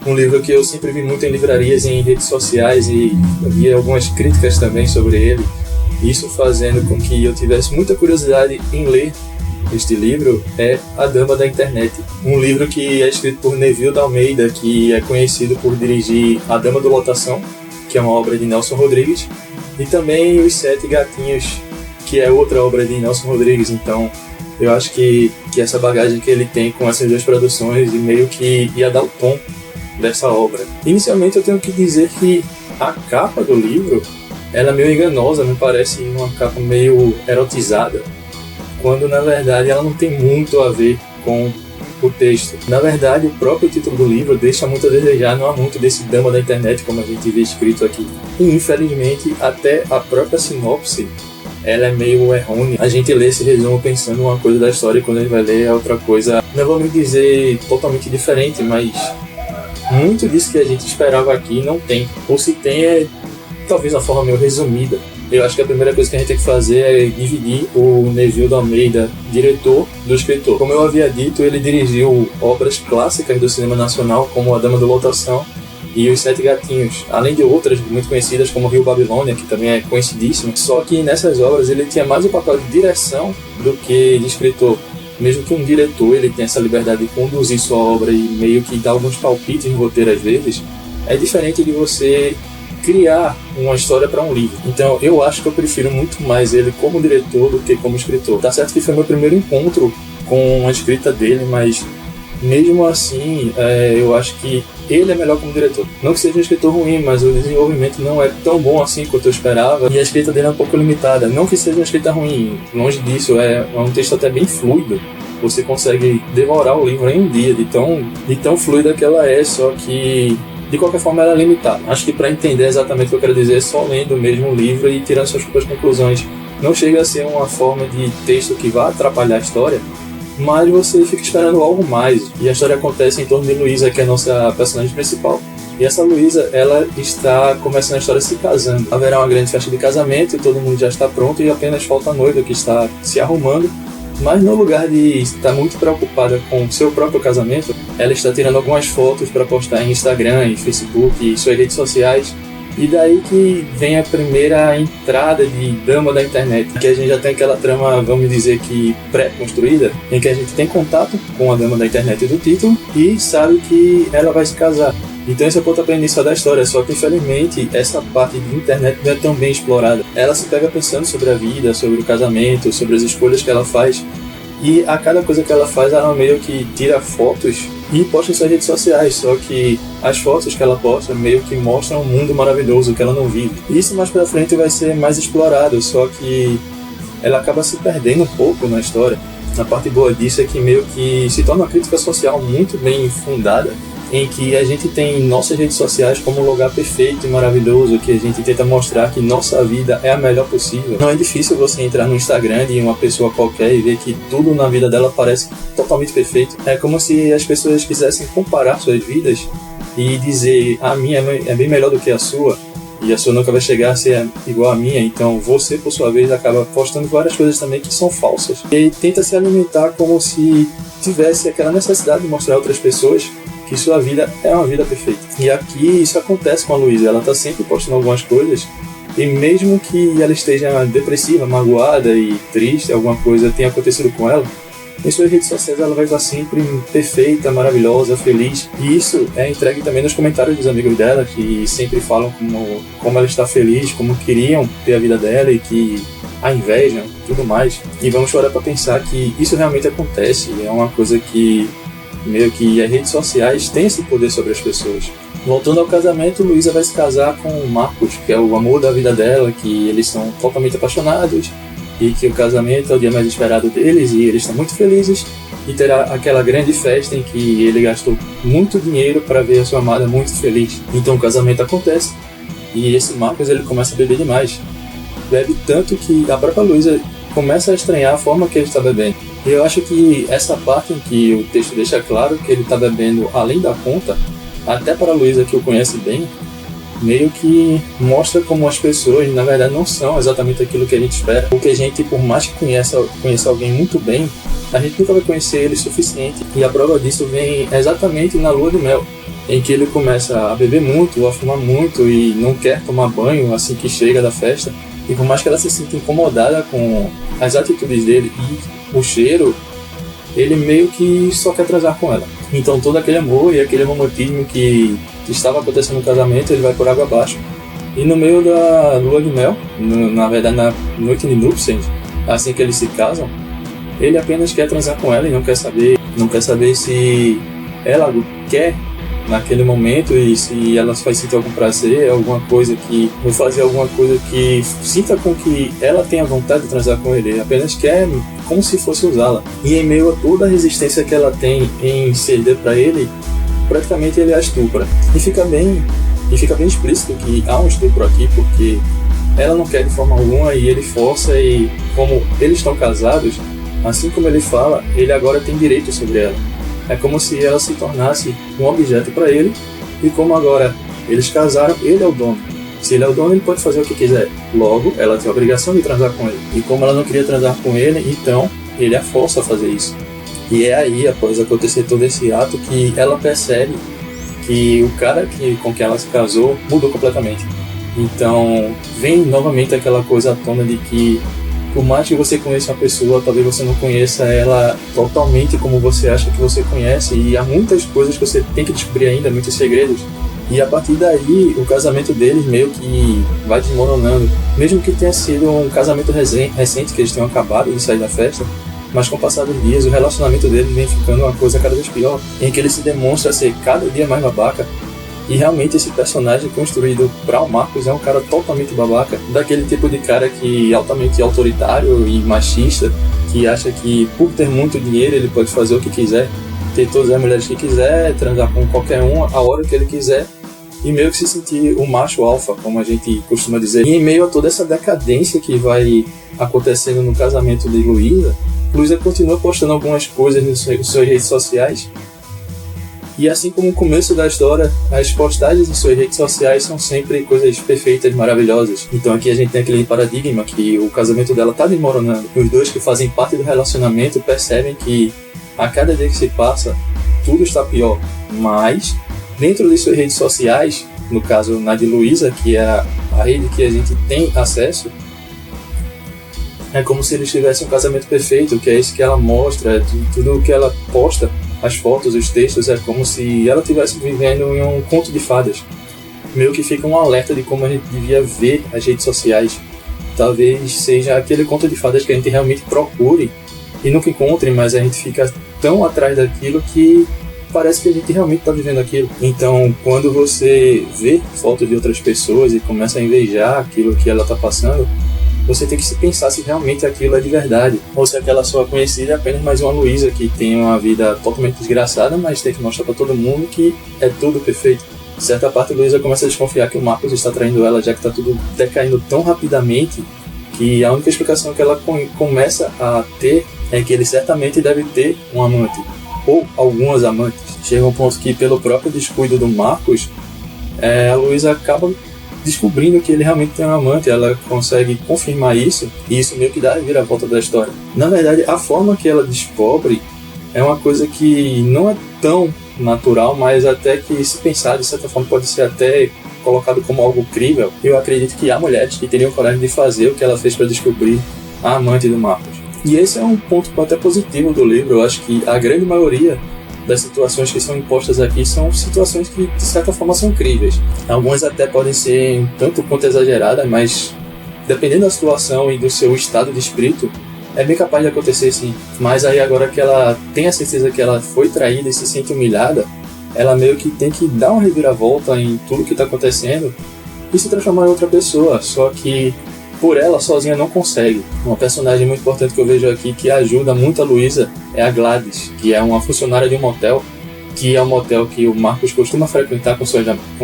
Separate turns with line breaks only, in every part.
Um livro que eu sempre vi muito em livrarias e em redes sociais e vi algumas críticas também sobre ele. Isso fazendo com que eu tivesse muita curiosidade em ler este livro é A Dama da Internet. Um livro que é escrito por Neville de Almeida, que é conhecido por dirigir A Dama do Lotação, que é uma obra de Nelson Rodrigues, e também Os Sete Gatinhos, que é outra obra de Nelson Rodrigues. Então eu acho que essa bagagem que ele tem com essas duas produções e meio que ia dar o tom dessa obra. Inicialmente eu tenho que dizer que a capa do livro ela é meio enganosa, me parece uma capa meio erotizada, quando na verdade ela não tem muito a ver com o texto. Na verdade, o próprio título do livro deixa muito a desejar, não há muito desse Dama da Internet como a gente vê escrito aqui. E infelizmente até a própria sinopse ela é meio errônea. A gente lê esse resumo pensando uma coisa da história e quando a gente vai ler é outra coisa, não vou me dizer totalmente diferente, mas muito disso que a gente esperava aqui não tem. Ou se tem é talvez uma forma meio resumida. Eu acho que a primeira coisa que a gente tem que fazer é dividir o Neville de Almeida, diretor, do escritor. Como eu havia dito, ele dirigiu obras clássicas do cinema nacional, como A Dama da Lotação e Os Sete Gatinhos, além de outras muito conhecidas, como Rio Babilônia, que também é conhecidíssima. Só que nessas obras ele tinha mais o papel de direção do que de escritor. Mesmo que um diretor ele tenha essa liberdade de conduzir sua obra e meio que dar alguns palpites no roteiro às vezes, é diferente de você criar uma história para um livro. Então eu acho que eu prefiro muito mais ele como diretor do que como escritor. Tá certo que foi meu primeiro encontro com a escrita dele, mas mesmo assim eu acho que ele é melhor como diretor. Não que seja um escritor ruim, mas o desenvolvimento não é tão bom assim quanto eu esperava e a escrita dele é um pouco limitada. Não que seja uma escrita ruim, longe disso, é um texto até bem fluido. Você consegue devorar o livro em um dia, de tão fluida que ela é, só que de qualquer forma ela é limitada. Acho que para entender exatamente o que eu quero dizer é só lendo mesmo o livro e tirando suas próprias conclusões. Não chega a ser uma forma de texto que vá atrapalhar a história, mas você fica esperando algo mais. E a história acontece em torno de Luísa, que é a nossa personagem principal. E essa Luísa, ela está começando a história se casando. Haverá uma grande festa de casamento e todo mundo já está pronto e apenas falta a noiva que está se arrumando. Mas no lugar de estar muito preocupada com o seu próprio casamento, ela está tirando algumas fotos para postar em Instagram, em Facebook e suas redes sociais. E daí que vem a primeira entrada de Dama da Internet, que a gente já tem aquela trama, vamos dizer que pré-construída, em que a gente tem contato com a Dama da Internet do título e sabe que ela vai se casar. Então esse é o pontapé inicial da história, só que infelizmente essa parte de internet não é tão bem explorada. Ela se pega pensando sobre a vida, sobre o casamento, sobre as escolhas que ela faz, e a cada coisa que ela faz, ela meio que tira fotos e posta em suas redes sociais, só que as fotos que ela posta meio que mostram um mundo maravilhoso que ela não vive. E isso mais pra frente vai ser mais explorado, só que ela acaba se perdendo um pouco na história. A parte boa disso é que meio que se torna uma crítica social muito bem fundada, em que a gente tem nossas redes sociais como um lugar perfeito e maravilhoso, que a gente tenta mostrar que nossa vida é a melhor possível. Não é difícil você entrar no Instagram de uma pessoa qualquer e ver que tudo na vida dela parece totalmente perfeito. É como se as pessoas quisessem comparar suas vidas e dizer a minha é bem melhor do que a sua, e a sua nunca vai chegar a ser igual à minha, então você, por sua vez, acaba postando várias coisas também que são falsas. E tenta se alimentar como se tivesse aquela necessidade de mostrar a outras pessoas que sua vida é uma vida perfeita. E aqui isso acontece com a Luísa, ela está sempre postando algumas coisas, e mesmo que ela esteja depressiva, magoada e triste, alguma coisa tenha acontecido com ela, em suas redes sociais ela vai estar sempre perfeita, maravilhosa, feliz. E isso é entregue também nos comentários dos amigos dela, que sempre falam como ela está feliz, como queriam ter a vida dela e que a invejam, tudo mais. E vamos parar para pensar que isso realmente acontece, é uma coisa que meio que as redes sociais têm esse poder sobre as pessoas. Voltando ao casamento, Luísa vai se casar com o Marcos, que é o amor da vida dela, que eles são totalmente apaixonados e que o casamento é o dia mais esperado deles e eles estão muito felizes, e terá aquela grande festa em que ele gastou muito dinheiro para ver a sua amada muito feliz. Então o casamento acontece e esse Marcos ele começa a beber demais. Bebe tanto que a própria Luísa começa a estranhar a forma que ele está bebendo. E eu acho que essa parte em que o texto deixa claro que ele está bebendo além da conta, até para a Luísa, que o conhece bem, meio que mostra como as pessoas, na verdade, não são exatamente aquilo que a gente espera. Porque a gente, por mais que conheça alguém muito bem, a gente nunca vai conhecer ele o suficiente. E a prova disso vem exatamente na lua de mel. em que ele começa a beber muito, a fumar muito e não quer tomar banho assim que chega da festa. E por mais que ela se sinta incomodada com as atitudes dele e o cheiro, ele meio que só quer transar com ela. Então todo aquele amor e aquele romantismo que estava acontecendo no casamento, ele vai por água abaixo. E no meio da lua de mel, na verdade na noite de núpcias, assim que eles se casam, ele apenas quer transar com ela e não quer saber se ela quer naquele momento e se ela vai sentir algum prazer, alguma coisa que vou fazer alguma coisa que sinta com que ela tenha vontade de transar com ele. Ele apenas quer como se fosse usá-la. E em meio a toda a resistência que ela tem em ceder para ele, praticamente ele a estupra. E fica bem explícito que há um estupro aqui, porque ela não quer de forma alguma e ele força, e como eles estão casados, assim como ele fala, ele agora tem direito sobre ela. É como se ela se tornasse um objeto para ele, e como agora eles casaram, ele é o dono. Se ele é o dono, ele pode fazer o que quiser. Logo, ela tem a obrigação de transar com ele. E como ela não queria transar com ele, então ele a força a fazer isso. E é aí, após acontecer todo esse ato, que ela percebe que o cara com quem ela se casou mudou completamente. Então, vem novamente aquela coisa à tona de que por mais que você conheça uma pessoa, talvez você não conheça ela totalmente como você acha que você conhece, e há muitas coisas que você tem que descobrir ainda, muitos segredos. E a partir daí, o casamento deles meio que vai desmoronando. Mesmo que tenha sido um casamento recente, que eles tenham acabado de sair da festa, mas com o passar dos dias, o relacionamento deles vem ficando uma coisa cada vez pior, em que ele se demonstra ser cada dia mais babaca. E realmente esse personagem construído para o Marcos é um cara totalmente babaca, daquele tipo de cara que é altamente autoritário e machista, que acha que por ter muito dinheiro ele pode fazer o que quiser, ter todas as mulheres que quiser, transar com qualquer um a hora que ele quiser, e meio que se sentir o macho alfa, como a gente costuma dizer. E em meio a toda essa decadência que vai acontecendo no casamento de Luísa continua postando algumas coisas nas suas redes sociais. E assim como o começo da história, as postagens em suas redes sociais são sempre coisas perfeitas, maravilhosas. Então aqui a gente tem aquele paradigma que o casamento dela está desmoronando. Os dois que fazem parte do relacionamento percebem que a cada dia que se passa, tudo está pior. Mas, dentro de suas redes sociais, no caso na de Luísa, que é a rede que a gente tem acesso, é como se eles tivessem um casamento perfeito, que é isso que ela mostra, tudo o que ela posta. As fotos, os textos, é como se ela estivesse vivendo em um conto de fadas. Meio que fica um alerta de como a gente devia ver as redes sociais. Talvez seja aquele conto de fadas que a gente realmente procure e nunca encontre, mas a gente fica tão atrás daquilo que parece que a gente realmente está vivendo aquilo. Então, quando você vê fotos de outras pessoas e começa a invejar aquilo que ela está passando, você tem que se pensar se realmente aquilo é de verdade, ou se aquela sua conhecida é apenas mais uma Luísa que tem uma vida totalmente desgraçada, mas tem que mostrar para todo mundo que é tudo perfeito. De certa parte, a Luísa começa a desconfiar que o Marcos está traindo ela, já que está tudo decaindo tão rapidamente, que a única explicação que ela começa a ter é que ele certamente deve ter um amante, ou algumas amantes. Chega um ponto que, pelo próprio descuido do Marcos, a Luísa acaba descobrindo que ele realmente tem um amante. Ela consegue confirmar isso, e isso meio que dá a viravolta da história. Na verdade, a forma que ela descobre é uma coisa que não é tão natural, mas até que, se pensar de certa forma, pode ser até colocado como algo crível. Eu acredito que há mulheres que teriam coragem de fazer o que ela fez para descobrir a amante do Marcos. E esse é um ponto até positivo do livro. Eu acho que a grande maioria das situações que são impostas aqui são situações que, de certa forma, são críveis. Algumas até podem ser um tanto quanto exageradas, mas dependendo da situação e do seu estado de espírito, é bem capaz de acontecer, sim. Mas aí, agora que ela tem a certeza que ela foi traída e se sente humilhada, ela meio que tem que dar uma reviravolta em tudo que está acontecendo e se transformar em outra pessoa. Só que por ela sozinha não consegue. Uma personagem muito importante que eu vejo aqui que ajuda muito a Luísa é a Gladys, que é uma funcionária de um motel, que é um motel que o Marcos costuma frequentar com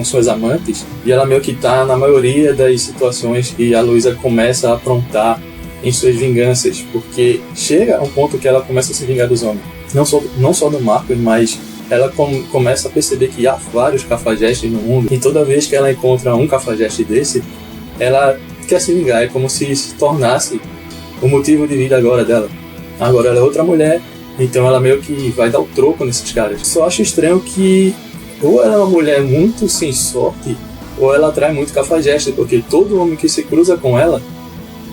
suas amantes, e ela meio que está na maioria das situações que a Luísa começa a aprontar em suas vinganças, porque chega a um ponto que ela começa a se vingar dos homens. Não só do Marcos, mas ela começa a perceber que há vários cafajestes no mundo, e toda vez que ela encontra um cafajeste desse, ela quer se vingar. É como se tornasse o motivo de vida agora dela. Agora ela é outra mulher, então ela meio que vai dar o troco nesses caras. Só acho estranho que ou ela é uma mulher muito sem sorte, ou ela atrai muito cafajeste, porque todo homem que se cruza com ela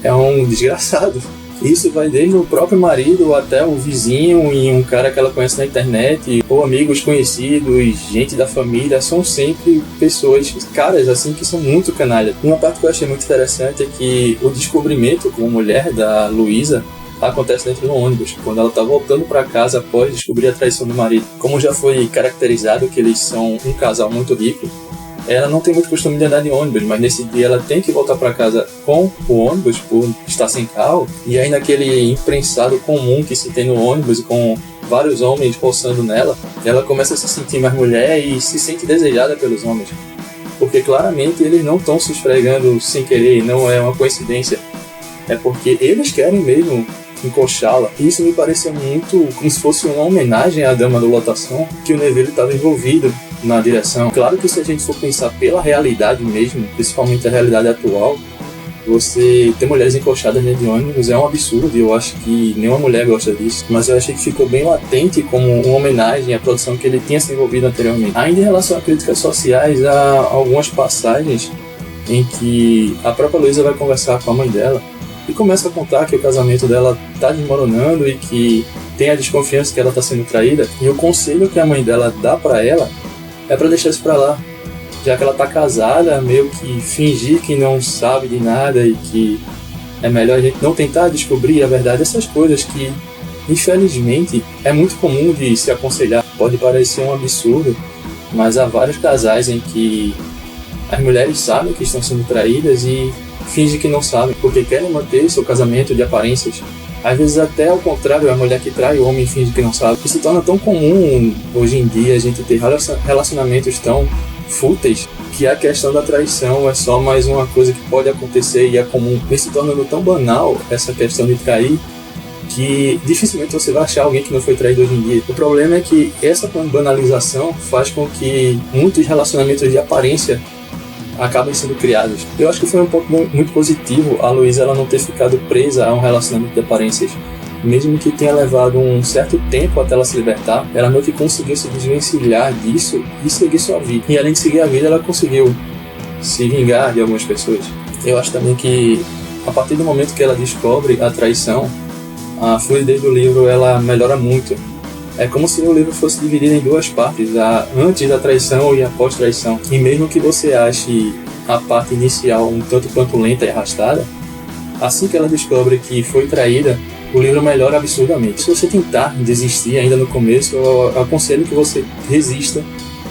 é um desgraçado. Isso vai desde o próprio marido até o vizinho e um cara que ela conhece na internet, ou amigos conhecidos, gente da família, são sempre pessoas, caras assim, que são muito canalha. Uma parte que eu achei muito interessante é que o descobrimento como mulher da Luísa acontece dentro do ônibus, quando ela está voltando para casa após descobrir a traição do marido. Como já foi caracterizado que eles são um casal muito rico, ela não tem muito costume de andar de ônibus, mas nesse dia ela tem que voltar para casa com o ônibus por estar sem carro, e aí naquele imprensado comum que se tem no ônibus, com vários homens pousando nela, ela começa a se sentir mais mulher e se sente desejada pelos homens, porque claramente eles não estão se esfregando sem querer, não é uma coincidência, é porque eles querem mesmo encoxá-la. E isso me parecia muito como se fosse uma homenagem à Dama da Lotação, que o Neville estava envolvido na direção. Claro que se a gente for pensar pela realidade mesmo, principalmente a realidade atual, você ter mulheres encoxadas dentro de ônibus é um absurdo, e eu acho que nenhuma mulher gosta disso. Mas eu achei que ficou bem latente como uma homenagem à produção que ele tinha se envolvido anteriormente. Ainda em relação a críticas sociais, há algumas passagens em que a própria Luísa vai conversar com a mãe dela e começa a contar que o casamento dela está desmoronando e que tem a desconfiança que ela está sendo traída, e o conselho que a mãe dela dá para ela é para deixar isso para lá, já que ela está casada, meio que fingir que não sabe de nada e que é melhor a gente não tentar descobrir a verdade. Essas coisas que, infelizmente, é muito comum de se aconselhar. Pode parecer um absurdo, mas há vários casais em que as mulheres sabem que estão sendo traídas e fingem que não sabem, porque querem manter seu casamento de aparências. Às vezes até ao contrário, a mulher que trai o homem finge que não sabe. E se torna tão comum hoje em dia a gente ter relacionamentos tão fúteis que a questão da traição é só mais uma coisa que pode acontecer e é comum. E se tornando tão banal essa questão de trair que dificilmente você vai achar alguém que não foi traído hoje em dia. O problema é que essa banalização faz com que muitos relacionamentos de aparência acabam sendo criados. Eu acho que foi um ponto muito positivo a Luísa ela não ter ficado presa a um relacionamento de aparências. Mesmo que tenha levado um certo tempo até ela se libertar, ela meio que conseguiu se desvencilhar disso e seguir sua vida. E além de seguir a vida, ela conseguiu se vingar de algumas pessoas. Eu acho também que a partir do momento que ela descobre a traição, a fluidez do livro ela melhora muito. É como se o livro fosse dividido em duas partes, a antes da traição e a pós-traição. E mesmo que você ache a parte inicial um tanto quanto lenta e arrastada, assim que ela descobre que foi traída, o livro melhora absurdamente. Se você tentar desistir ainda no começo, eu aconselho que você resista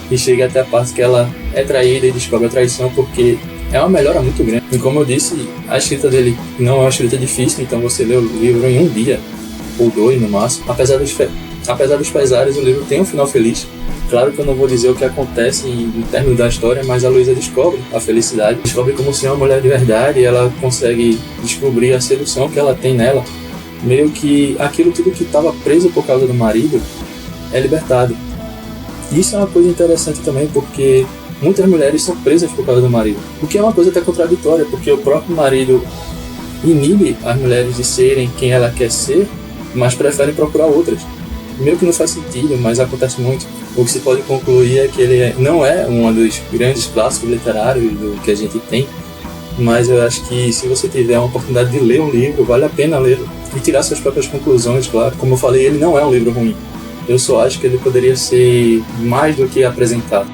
e chegue até a parte que ela é traída e descobre a traição, porque é uma melhora muito grande. E como eu disse, a escrita dele não é uma escrita difícil, então você lê o livro em um dia, ou dois no máximo. Apesar dos pesares, o livro tem um final feliz. Claro que eu não vou dizer o que acontece no término da história, mas a Luísa descobre a felicidade, descobre como ser uma mulher de verdade, e ela consegue descobrir a sedução que ela tem nela. Meio que aquilo tudo que estava preso por causa do marido é libertado. Isso é uma coisa interessante também, porque muitas mulheres são presas por causa do marido, o que é uma coisa até contraditória, porque o próprio marido inibe as mulheres de serem quem ela quer ser, mas preferem procurar outras. Meio que não faz sentido, mas acontece muito. O que se pode concluir é que ele não é um dos grandes clássicos literários do que a gente tem, mas eu acho que se você tiver uma oportunidade de ler um livro, vale a pena lê-lo e tirar suas próprias conclusões, claro. Como eu falei, ele não é um livro ruim. Eu só acho que ele poderia ser mais do que apresentado.